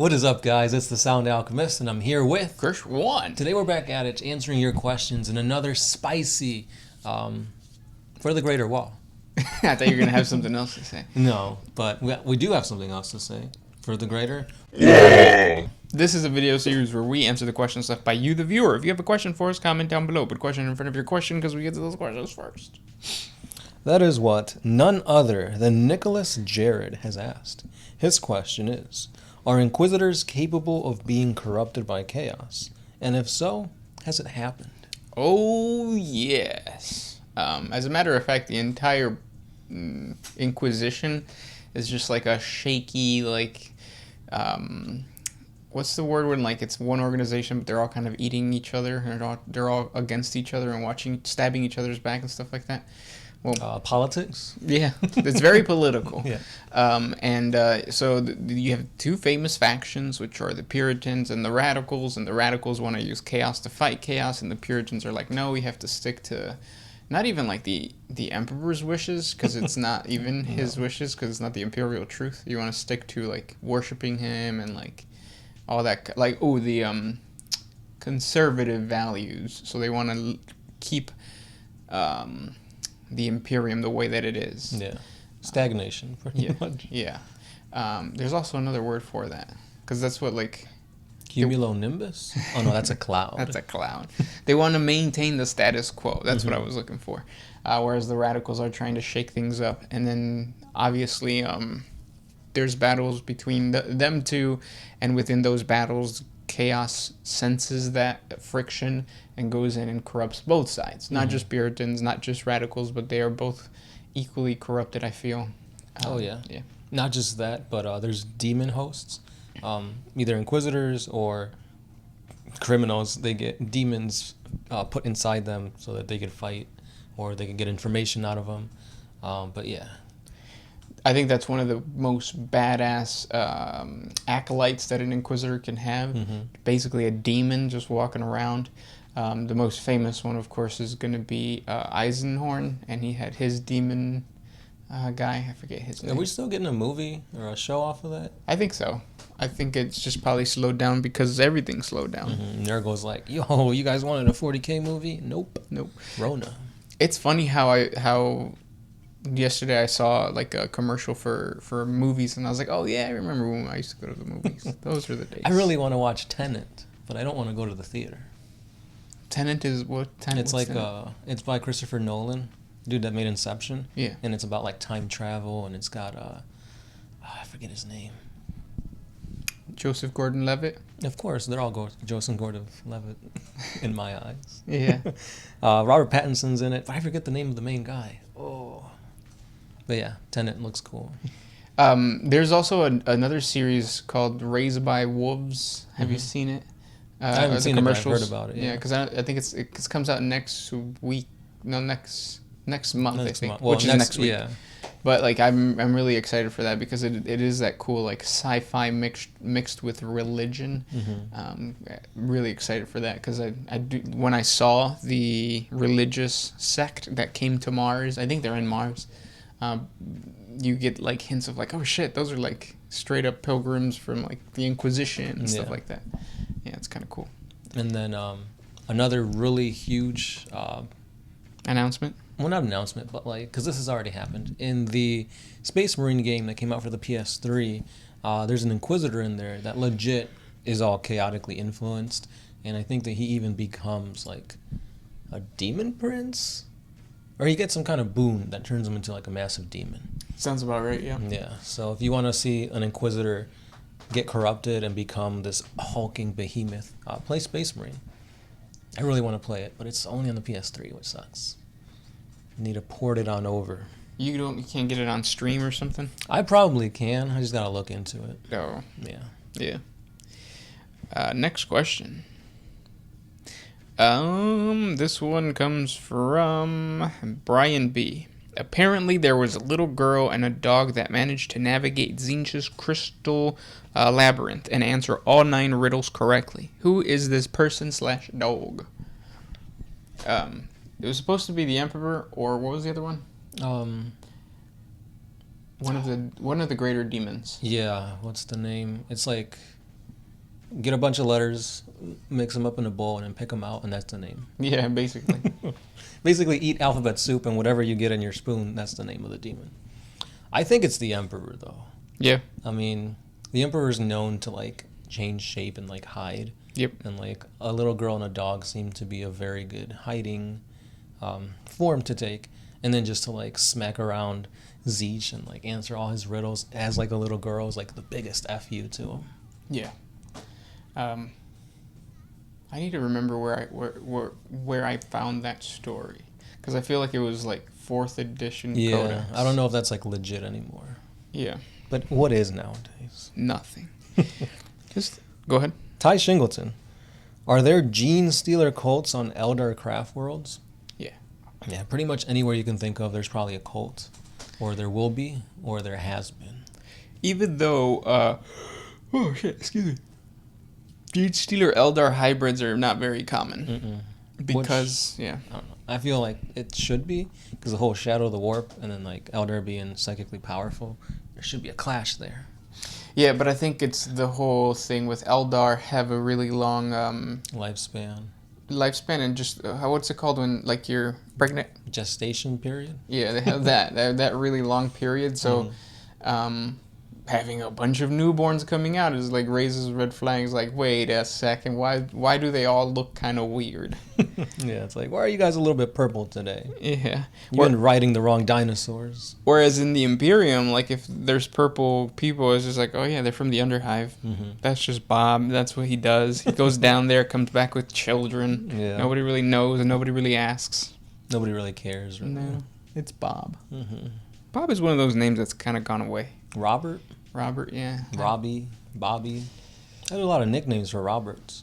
What is up, guys? It's the Sound Alchemist, and I'm here with Krish 1. Today we're back at it, answering your questions in another spicy for the Greater Wall. I thought you were going to have something else to say. No, but we do have something else to say for the Greater. This is a video series where we answer the questions left by you, the viewer. If you have a question for us, comment down below. Put a question in front of your question because we get to those questions first. That is what none other than Nicholas Jared has asked. His question is, are Inquisitors capable of being corrupted by chaos? And if so, has it happened? Oh, yes. As a matter of fact, the entire Inquisition is just like a shaky, like, what's the word when, like, it's one organization, but they're all kind of eating each other, and they're all against each other and stabbing each other's back and stuff like that? Well, politics? Yeah, it's very political. Yeah. So you have two famous factions, which are the Puritans and the Radicals want to use chaos to fight chaos, and the Puritans are like, no, we have to stick to not even like the Emperor's wishes, because it's not even his wishes, because it's not the imperial truth. You want to stick to like worshiping him and like all that, like the conservative values. So they want to keep the Imperium the way that it is. Yeah. Stagnation, pretty much. Yeah. There's also another word for that, because that's what, like... Cumulonimbus? Oh, no, that's a cloud. That's a cloud. They want to maintain the status quo. That's what I was looking for. Whereas the Radicals are trying to shake things up. And then, obviously, there's battles between them two, and within those battles, chaos senses that friction and goes in and corrupts both sides. Not just Puritans, not just Radicals, but they are both equally corrupted, I feel. Yeah. Not just that, but there's demon hosts. Either Inquisitors or criminals. They get demons put inside them so that they can fight, or they can get information out of them. But yeah. I think that's one of the most badass acolytes that an Inquisitor can have. Basically a demon just walking around. The most famous one, of course, is going to be Eisenhorn, and he had his demon guy. I forget his name. Are we still getting a movie or a show off of that? I think so. I think it's just probably slowed down because everything slowed down. And there goes like, yo, you guys wanted a 40K movie? Nope. Rona. It's funny how yesterday I saw like a commercial for movies, and I was like, oh yeah, I remember when I used to go to the movies. Those were the days. I really want to watch Tenet, but I don't want to go to the theater. Tenet is what? It's like it's by Christopher Nolan, dude that made Inception. Yeah. And it's about like time travel, and it's got I forget his name. Joseph Gordon-Levitt. Of course, they're all Joseph Gordon-Levitt in my eyes. Yeah. Robert Pattinson's in it, but I forget the name of the main guy. Oh. But yeah, Tenet looks cool. There's also another series called Raised by Wolves. Have you seen it? I haven't seen it, but I've heard about it. Yeah, because I think it comes out next week. No, next month, I think. Well, which is next week. Yeah. But like I'm really excited for that because it is that cool like sci-fi mixed with religion. Really excited for that because when I saw the religious sect that came to Mars, I think they're in Mars. You get like hints of like, oh shit, those are like straight up pilgrims from like the Inquisition and stuff like that. Yeah, it's kind of cool. And then another really huge announcement. Well, not announcement, but like, because this has already happened. In the Space Marine game that came out for the PS3, there's an Inquisitor in there that legit is all chaotically influenced. And I think that he even becomes like a demon prince? Or he gets some kind of boon that turns him into like a massive demon. Sounds about right, yeah. Yeah, so if you want to see an Inquisitor get corrupted and become this hulking behemoth, play Space Marine. I really want to play it, but it's only on the PS3, which sucks. Need to port it on over. You can't get it on stream or something? I probably can. I just gotta look into it. Oh. Yeah. Next question. This one comes from Brian B. Apparently there was a little girl and a dog that managed to navigate Tzeentch's crystal labyrinth and answer all 9 riddles correctly. Who is this person/dog? It was supposed to be the Emperor, or what was the other one? One of the greater demons. Yeah, what's the name? It's like get a bunch of letters, mix them up in a bowl, and then pick them out, and that's the name. Yeah, basically. Basically, eat alphabet soup, and whatever you get in your spoon, that's the name of the demon. I think it's the Emperor, though. Yeah. I mean, the Emperor's known to, like, change shape and, like, hide. Yep. And, like, a little girl and a dog seem to be a very good hiding form to take. And then just to, like, smack around Tzeentch and, like, answer all his riddles as, like, a little girl is, like, the biggest F you to him. Yeah. I need to remember where I found that story, because I feel like it was like 4th edition. Yeah, Codex. I don't know if that's like legit anymore. Yeah, but what is nowadays? Nothing. Just go ahead. Ty Shingleton, are there Genestealer cults on Eldar craft worlds? Yeah. Yeah, pretty much anywhere you can think of, there's probably a cult, or there will be, or there has been. Even though, oh shit, excuse me. Genestealer Eldar hybrids are not very common. Because, I don't know. I feel like it should be, because the whole Shadow of the Warp and then like Eldar being psychically powerful, there should be a clash there. Yeah, but I think it's the whole thing with Eldar have a really long lifespan and just what's it called when like you're pregnant? Gestation period. Yeah, they have that. They have that really long period. So, having a bunch of newborns coming out is like raises red flags. Like, wait a second, why do they all look kind of weird? Yeah, it's like, why are you guys a little bit purple today? Yeah, you've been riding the wrong dinosaurs. Whereas in the Imperium, like if there's purple people, it's just like, oh yeah, they're from the Underhive. That's just Bob. That's what he does. He goes down there, comes back with children. Yeah. Nobody really knows and nobody really asks. Nobody really cares. Really. No, it's Bob. Bob is one of those names that's kind of gone away. Robert, yeah. Robbie, Bobby. There's a lot of nicknames for Roberts.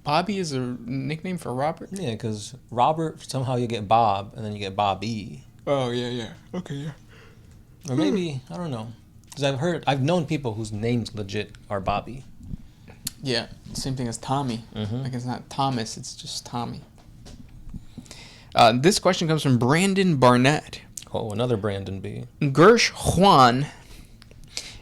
Bobby is a nickname for Robert? Yeah, because Robert, somehow you get Bob, and then you get Bobby. Oh, yeah. Okay, yeah. Or maybe, I don't know. Because I've known people whose names legit are Bobby. Yeah, same thing as Tommy. Like it's not Thomas, it's just Tommy. This question comes from Brandon Barnett. Oh, another Brandon B. Gersh Juan.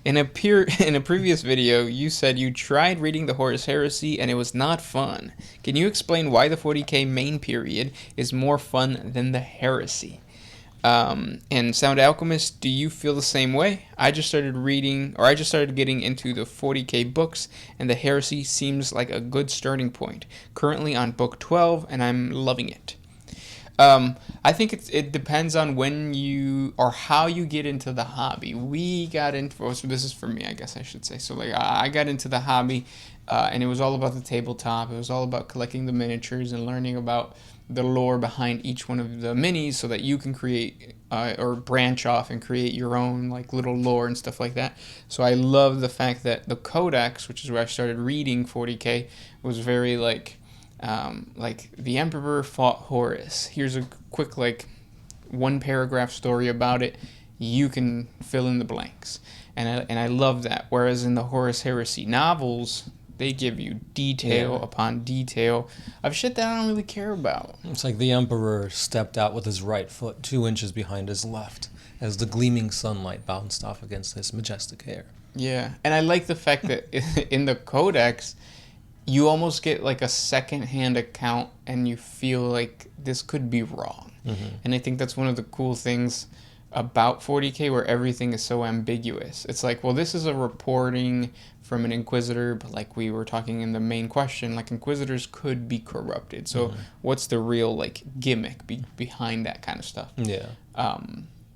In a previous video, you said you tried reading the Horus Heresy and it was not fun. Can you explain why the 40K main period is more fun than the Heresy? And Sound Alchemist, do you feel the same way? I just started getting into the 40K books, and the Heresy seems like a good starting point. Currently on book 12, and I'm loving it. I think it depends on when you or how you get into the hobby. We got into, so this is for me, I guess I should say. So like I got into the hobby, and it was all about the tabletop. It was all about collecting the miniatures and learning about the lore behind each one of the minis, so that you can create or branch off and create your own like little lore and stuff like that. So I love the fact that the Codex, which is where I started reading 40K, was very like the Emperor fought Horus. Here's a quick like 1-paragraph story about it. You can fill in the blanks, and I love that. Whereas in the Horus Heresy novels, they give you detail upon detail of shit that I don't really care about. It's like the Emperor stepped out with his right foot 2 inches behind his left as the gleaming sunlight bounced off against his majestic hair. Yeah, and I like the fact that in the Codex, you almost get like a second-hand account and you feel like this could be wrong. And I think that's one of the cool things about 40K, where everything is so ambiguous. It's like, well, this is a reporting from an Inquisitor, but like we were talking in the main question, like Inquisitors could be corrupted. So what's the real like gimmick behind that kind of stuff? Yeah.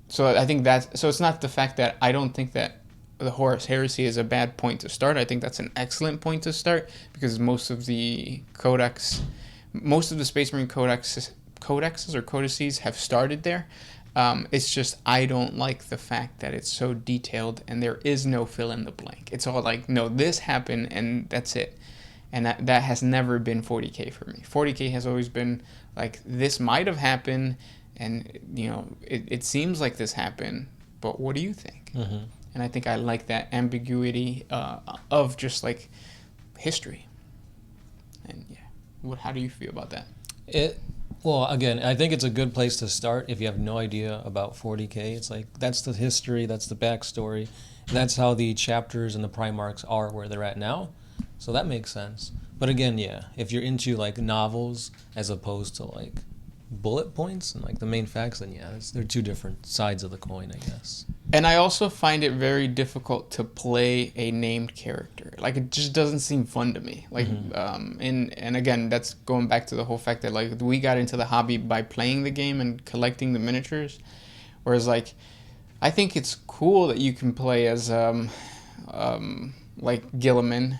So I think so it's not the fact that I don't think that the Horus Heresy is a bad point to start. I think that's an excellent point to start, because most of the Space Marine codexes or codices have started there. It's just I don't like the fact that it's so detailed and there is no fill in the blank. It's all like, no, this happened and that's it. And that has never been 40K for me. 40K has always been like, this might have happened, and it seems like this happened, but what do you think? And I think I like that ambiguity of just like history. And yeah, how do you feel about that? Well, again, I think it's a good place to start if you have no idea about 40K. It's like, that's the history, that's the backstory, that's how the chapters and the Primarchs are where they're at now. So that makes sense. But again, yeah, if you're into like novels as opposed to like bullet points and like the main facts, then yeah, they're two different sides of the coin, I guess. And I also find it very difficult to play a named character. Like, it just doesn't seem fun to me. Like, and again, that's going back to the whole fact that like we got into the hobby by playing the game and collecting the miniatures, whereas like I think it's cool that you can play as like Gilliman,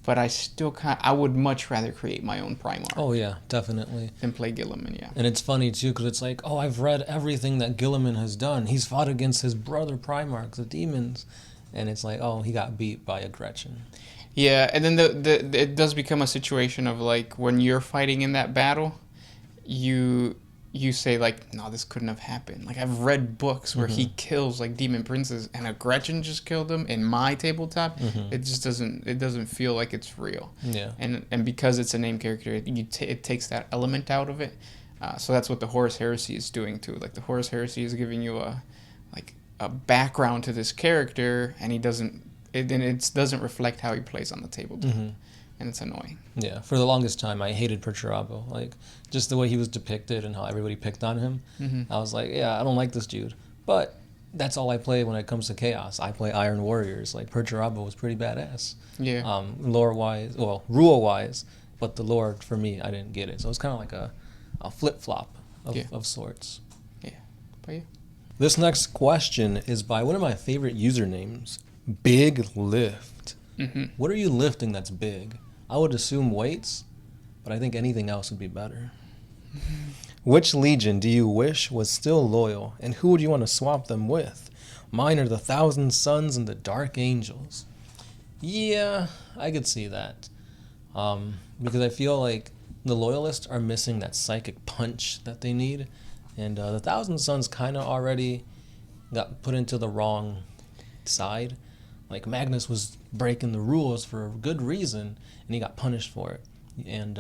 but I would much rather create my own Primarch. Oh yeah, definitely. Than play Gilliman, yeah. And it's funny too, because it's like, oh, I've read everything that Gilliman has done. He's fought against his brother Primarch, the demons, and it's like, oh, he got beat by a Gretchen. Yeah, and then it does become a situation of like when you're fighting in that battle, you say like, no, this couldn't have happened. Like, I've read books where he kills like demon princes and a Gretchen just killed him in my tabletop. It just doesn't feel like it's real. Yeah. And because it's a named character, it takes that element out of it. So that's what the Horus Heresy is doing too. Like, the Horus Heresy is giving you a background to this character, and it doesn't reflect how he plays on the tabletop. And it's annoying. Yeah, for the longest time, I hated Perturabo. Like, just the way he was depicted and how everybody picked on him. I was like, yeah, I don't like this dude. But that's all I play when it comes to Chaos. I play Iron Warriors. Like, Perturabo was pretty badass. Yeah. Lore-wise, well, rule-wise, but the lore, for me, I didn't get it. So it's kind of like a flip-flop of sorts. Yeah. But yeah. This next question is by one of my favorite usernames, Big Lift. What are you lifting that's big? I would assume weights, but I think anything else would be better. Which legion do you wish was still loyal, and who would you want to swap them with? Mine are the Thousand Sons and the Dark Angels. Yeah, I could see that. Because I feel like the Loyalists are missing that psychic punch that they need, and the Thousand Sons kind of already got put into the wrong side. Like, Magnus was breaking the rules for a good reason, and he got punished for it. And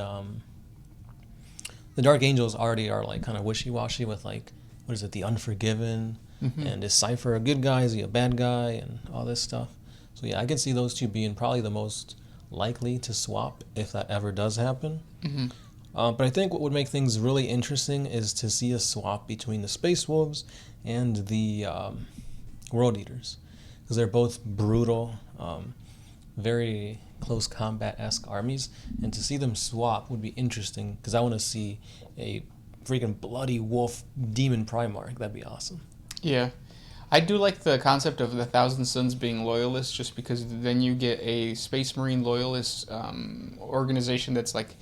the Dark Angels already are like kind of wishy-washy with like, what is it, the Unforgiven, and is Cypher a good guy, is he a bad guy, and all this stuff. So yeah, I can see those two being probably the most likely to swap if that ever does happen. But I think what would make things really interesting is to see a swap between the Space Wolves and the World Eaters, because they're both brutal, very close combat-esque armies, and to see them swap would be interesting, because I want to see a freaking bloody wolf demon Primarch. That'd be awesome. Yeah. I do like the concept of the Thousand Sons being loyalists, just because then you get a Space Marine loyalist organization that's like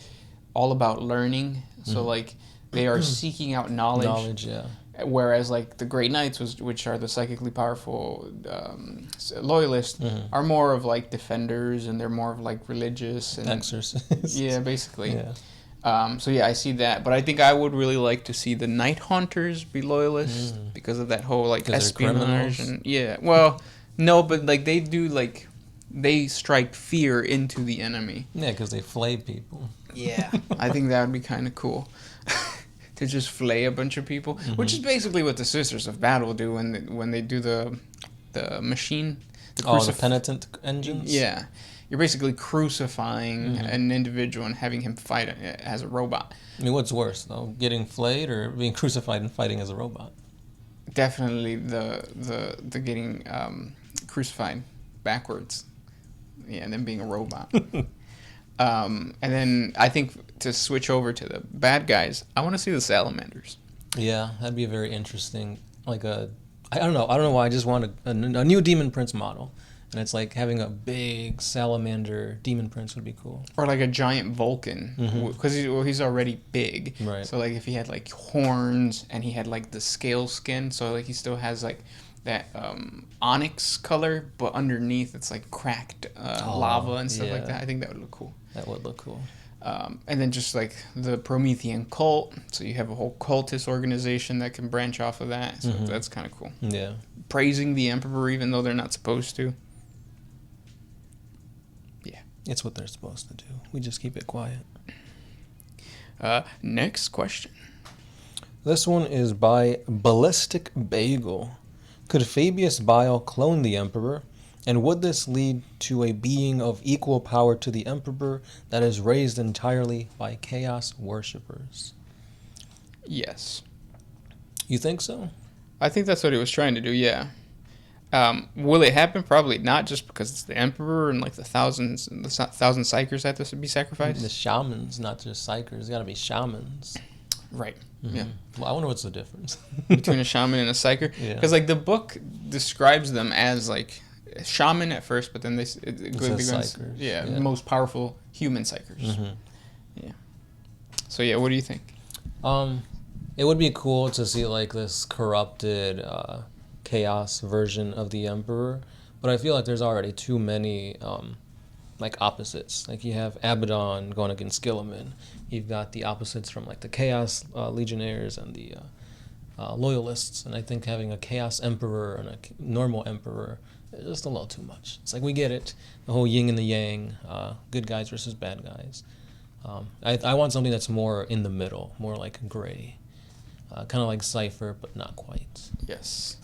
all about learning. So like they are seeking out knowledge. Knowledge, yeah. Whereas like the Grey Knights, which are the psychically powerful loyalists, are more of like defenders, and they're more of like religious and exorcists. Yeah, basically. Yeah. So yeah, I see that, but I think I would really like to see the Night Haunters be loyalists because of that whole like espionage and well, no, but like they do like they strike fear into the enemy. Yeah, because they flay people. Yeah, I think that would be kind of cool. To just flay a bunch of people, which is basically what the Sisters of Battle do when they do the machine. The penitent engines? Yeah. You're basically crucifying an individual and having him fight as a robot. I mean, what's worse, though? Getting flayed or being crucified and fighting as a robot? Definitely the getting crucified backwards. Yeah, and then being a robot. And then I think to switch over to the bad guys, I want to see the Salamanders. Yeah, that'd be a very interesting, like I don't know why, I just want a new Demon Prince model. And it's like having a big salamander Demon Prince would be cool. Or like a giant Vulcan, because he's already big. Right. So like if he had like horns and he had like the scale skin, so like he still has like that onyx color, but underneath it's like cracked lava and stuff like that. I think that would look cool. That would look cool. And then just like the Promethean cult, so you have a whole cultist organization that can branch off of that. So that's kind of cool. Yeah. Praising the Emperor even though they're not supposed to. Yeah. It's what they're supposed to do. We just keep it quiet. Next question. This one is by Ballistic Bagel. Could Fabius Bile clone the Emperor? And would this lead to a being of equal power to the Emperor that is raised entirely by chaos worshippers? Yes. You think so? I think that's what he was trying to do, yeah. Will it happen? Probably not, just because it's the Emperor and like the thousand psychers have to be sacrificed. The shamans, not just psychers. It's got to be shamans. Right. Mm-hmm. Yeah. Well, I wonder what's the difference between a shaman and a psyker. Yeah. Because like the book describes them as like shaman at first, but then it says psychers. Yeah, most powerful human psychers. Mm-hmm. Yeah. So yeah, what do you think? It would be cool to see like this corrupted chaos version of the Emperor, but I feel like there's already too many like opposites. Like you have Abaddon going against Gilliman. You've got the opposites from like the Chaos Legionnaires and the Loyalists, and I think having a Chaos Emperor and a normal Emperor is just a little too much. It's like we get it, the whole yin and the yang, good guys versus bad guys. I want something that's more in the middle, more like gray, kind of like Cypher, but not quite. Yes.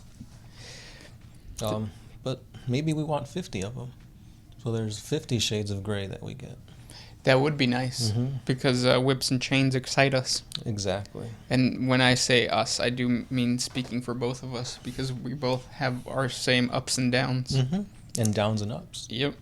But maybe we want 50 of them. So there's 50 shades of gray that we get. That would be nice, because whips and chains excite us. Exactly. And when I say us, I do mean speaking for both of us, because we both have our same ups and downs. And downs and ups. Yep.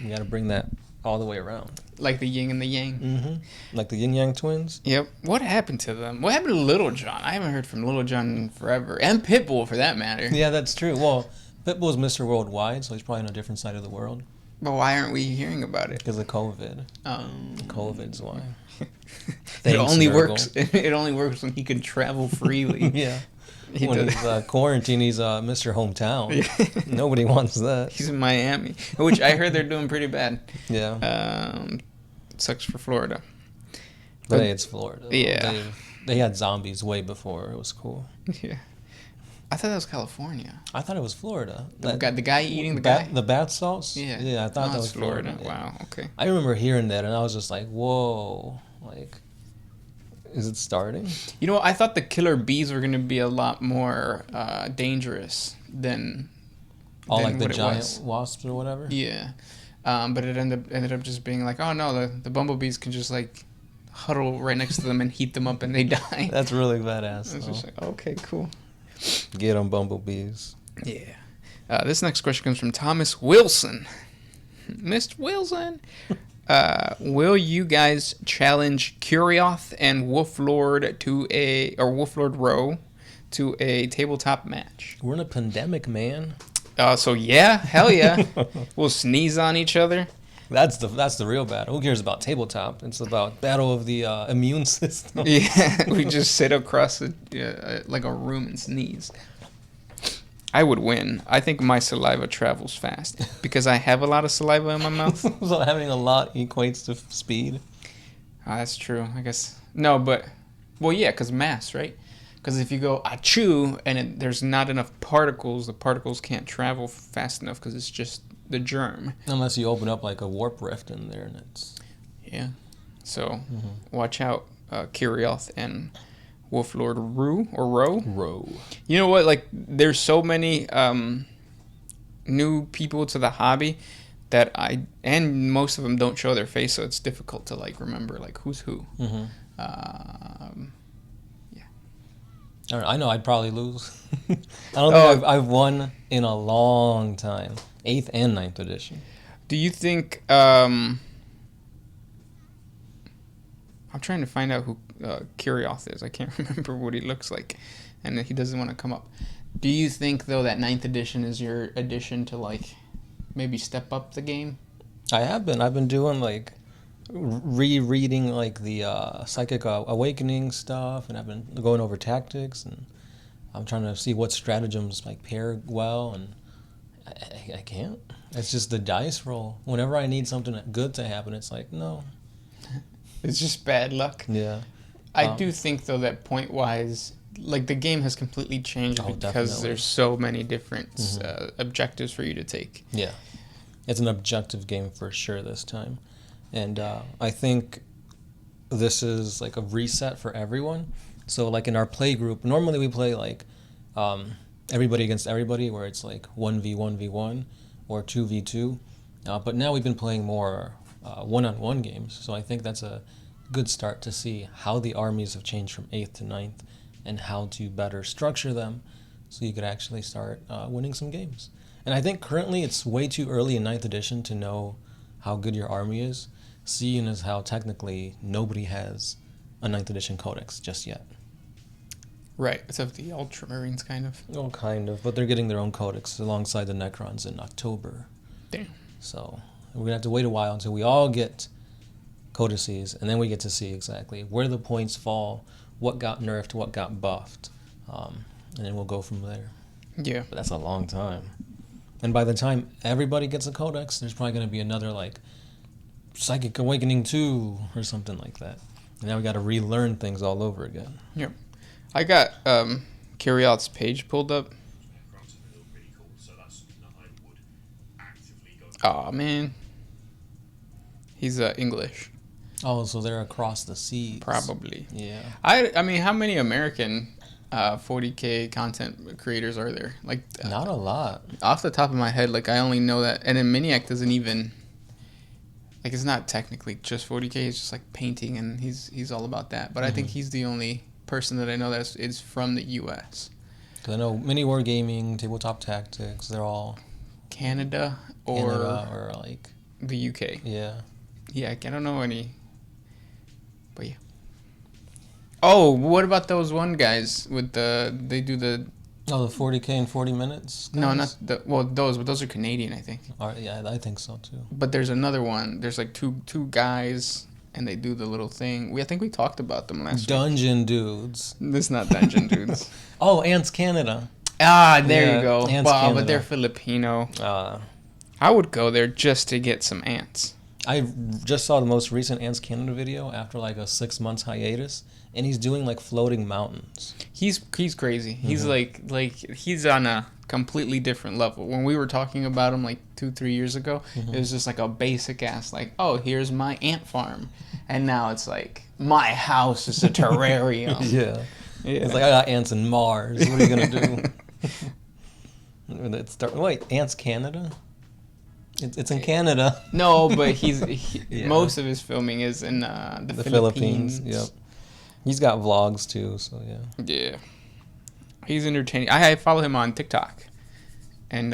You got to bring that all the way around. Like the yin and the yang. Like the yin yang twins. Yep. What happened to them? What happened to Little John? I haven't heard from Little John in forever. And Pitbull, for that matter. Yeah, that's true. Well, Pitbull's Mr. Worldwide, so he's probably on a different side of the world. But why aren't we hearing about it? Because of COVID. COVID's why. It only works. It only works when he can travel freely. Yeah. When he's quarantined, he's Mr. Hometown. Nobody wants that. He's in Miami, which I heard they're doing pretty bad. Yeah. Sucks for Florida. But hey, it's Florida. Yeah. They had zombies way before. It was cool. Yeah. I thought that was California. I thought it was Florida. The guy eating the guy? The bath salts? Yeah. Yeah, I thought that was Florida. Yeah. Wow, okay. I remember hearing that, and I was just like, whoa. Like, is it starting? You know, I thought the killer bees were going to be a lot more dangerous than like the giant wasps or whatever? Yeah. But it ended up just being like, oh, no, the bumblebees can just, like, huddle right next to them and heat them up and they die. That's really badass. It's just like, okay, cool. Get them, bumblebees. Yeah. This next question comes from Thomas Wilson. Mr. Wilson. Will you guys challenge Kurioth and Wolflord Wolflord Row to a tabletop match? We're in a pandemic, man. So yeah, hell yeah. We'll sneeze on each other. That's the real battle. Who cares about tabletop? It's about battle of the immune system. Yeah, we just sit across like a room and sneeze. I would win. I think my saliva travels fast because I have a lot of saliva in my mouth. So having a lot equates to speed. That's true. I guess no, but well, yeah, because mass, right? Because if you go achoo and there's not enough particles, the particles can't travel fast enough because it's just the germ. Unless you open up like a warp rift in there, and it's So watch out, Kurioth and Wolflord Row. You know what? Like, there's so many new people to the hobby that and most of them don't show their face, so it's difficult to like remember like who's who. I know I'd probably lose. I don't think I've won in a long time. 8th and 9th edition. Do you think... I'm trying to find out who Kurioth is. I can't remember what he looks like. And he doesn't want to come up. Do you think, though, that 9th edition is your addition to, like, maybe step up the game? I have been. I've been doing, like... rereading like the Psychic Awakening stuff, and I've been going over tactics, and I'm trying to see what stratagems like pair well, and I can't. It's just the dice roll. Whenever I need something good to happen, it's like, no. It's just bad luck. Yeah. I do think, though, that point-wise, like, the game has completely changed because definitely. there's so many different objectives for you to take. Yeah. It's an objective game for sure this time. And I think this is like a reset for everyone. So like in our play group, normally we play like everybody against everybody, where it's like 1v1v1. or 2v2. But now we've been playing more one-on-one games, so I think that's a good start to see how the armies have changed from 8th to 9th and how to better structure them so you could actually start winning some games. And I think currently it's way too early in 9th edition to know how good your army is, seeing as how technically nobody has a 9th edition codex just yet. Right, except the Ultramarines, kind of. Oh, kind of, but they're getting their own codex alongside the Necrons in October. Damn. So we're going to have to wait a while until we all get codices, and then we get to see exactly where the points fall, what got nerfed, what got buffed, and then we'll go from there. Yeah. But that's a long time. And by the time everybody gets a codex, there's probably going to be another, like, Psychic Awakening 2 or something like that. And now we got to relearn things all over again. Yep. I got Kyriot's page pulled up. Oh man, he's English. Oh, so they're across the seas. Probably. Yeah. I mean, how many American 40K content creators are there? Like, not a lot. Off the top of my head, like I only know that, and then Miniac doesn't even. Like, it's not technically just 40K. It's just like painting, and he's all about that. But I think he's the only person that I know that is from the U.S. Because I know Mini War Gaming, Tabletop Tactics, they're all Canada or like the UK. Yeah. Yeah, I don't know any. But yeah. Oh, what about those one guys with they do the. Oh, the 40K in 40 minutes? Guys? No, not those, but those are Canadian, I think. Yeah, I think so too. But there's another one. There's like two guys, and they do the little thing. I think we talked about them last week. Dungeon Dudes. This is not Dungeon Dudes. Oh, Ants Canada. Ah, there you go. Ants Wow, Canada. but they're Filipino. I would go there just to get some ants. I just saw the most recent Ants Canada video after like a 6 months hiatus, and he's doing like floating mountains. He's crazy. He's like he's on a completely different level. When we were talking about him like 2-3 years ago, it was just like a basic ass like, oh, here's my ant farm, and now it's like my house is a terrarium. Yeah. It's like I got ants in Mars. What are you gonna do? Wait, Ants Canada? It's in Canada. No, but most of his filming is in the Philippines. Yep. He's got vlogs too, so yeah. Yeah. He's entertaining. I follow him on TikTok. And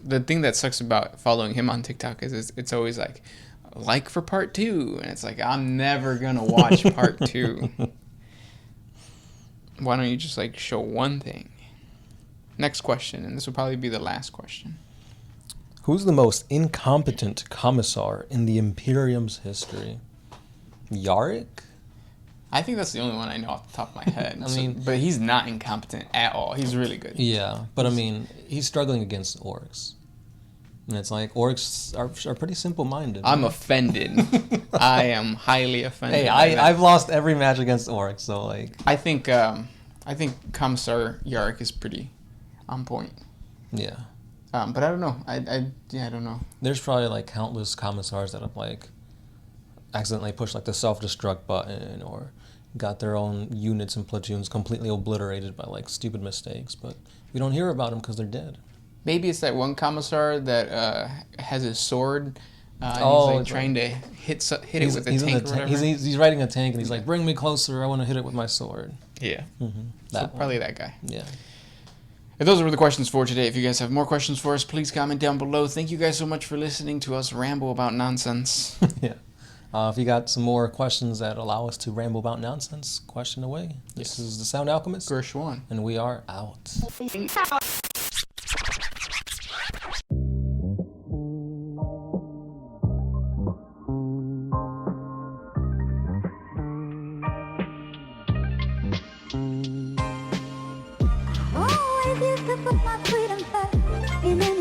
the thing that sucks about following him on TikTok is it's always like for part 2. And it's like, I'm never going to watch part 2. Why don't you just show one thing? Next question, and this will probably be the last question. Who's the most incompetent commissar in the Imperium's history? Yarick? I think that's the only one I know off the top of my head. But he's not incompetent at all. He's really good. Yeah, but I mean, he's struggling against orcs. And it's like, orcs are pretty simple-minded. I'm offended. I am highly offended. Hey, I've lost every match against orcs, so I think Commissar Yarick is pretty on point. Yeah. But I don't know. I don't know. There's probably countless commissars that have accidentally pushed the self-destruct button or got their own units and platoons completely obliterated by stupid mistakes, but we don't hear about them because they're dead. Maybe it's that one commissar that has his sword. He's trying to hit it with a tank or whatever. He's riding a tank and he's like, "Bring me closer! I want to hit it with my sword." Yeah. Probably that guy. Yeah. And those were the questions for today. If you guys have more questions for us, please comment down below. Thank you guys so much for listening to us ramble about nonsense. Yeah. If you got some more questions that allow us to ramble about nonsense, question away. This is the Sound Alchemist. Gershwan. And we are out. Always used to put my freedom first, and then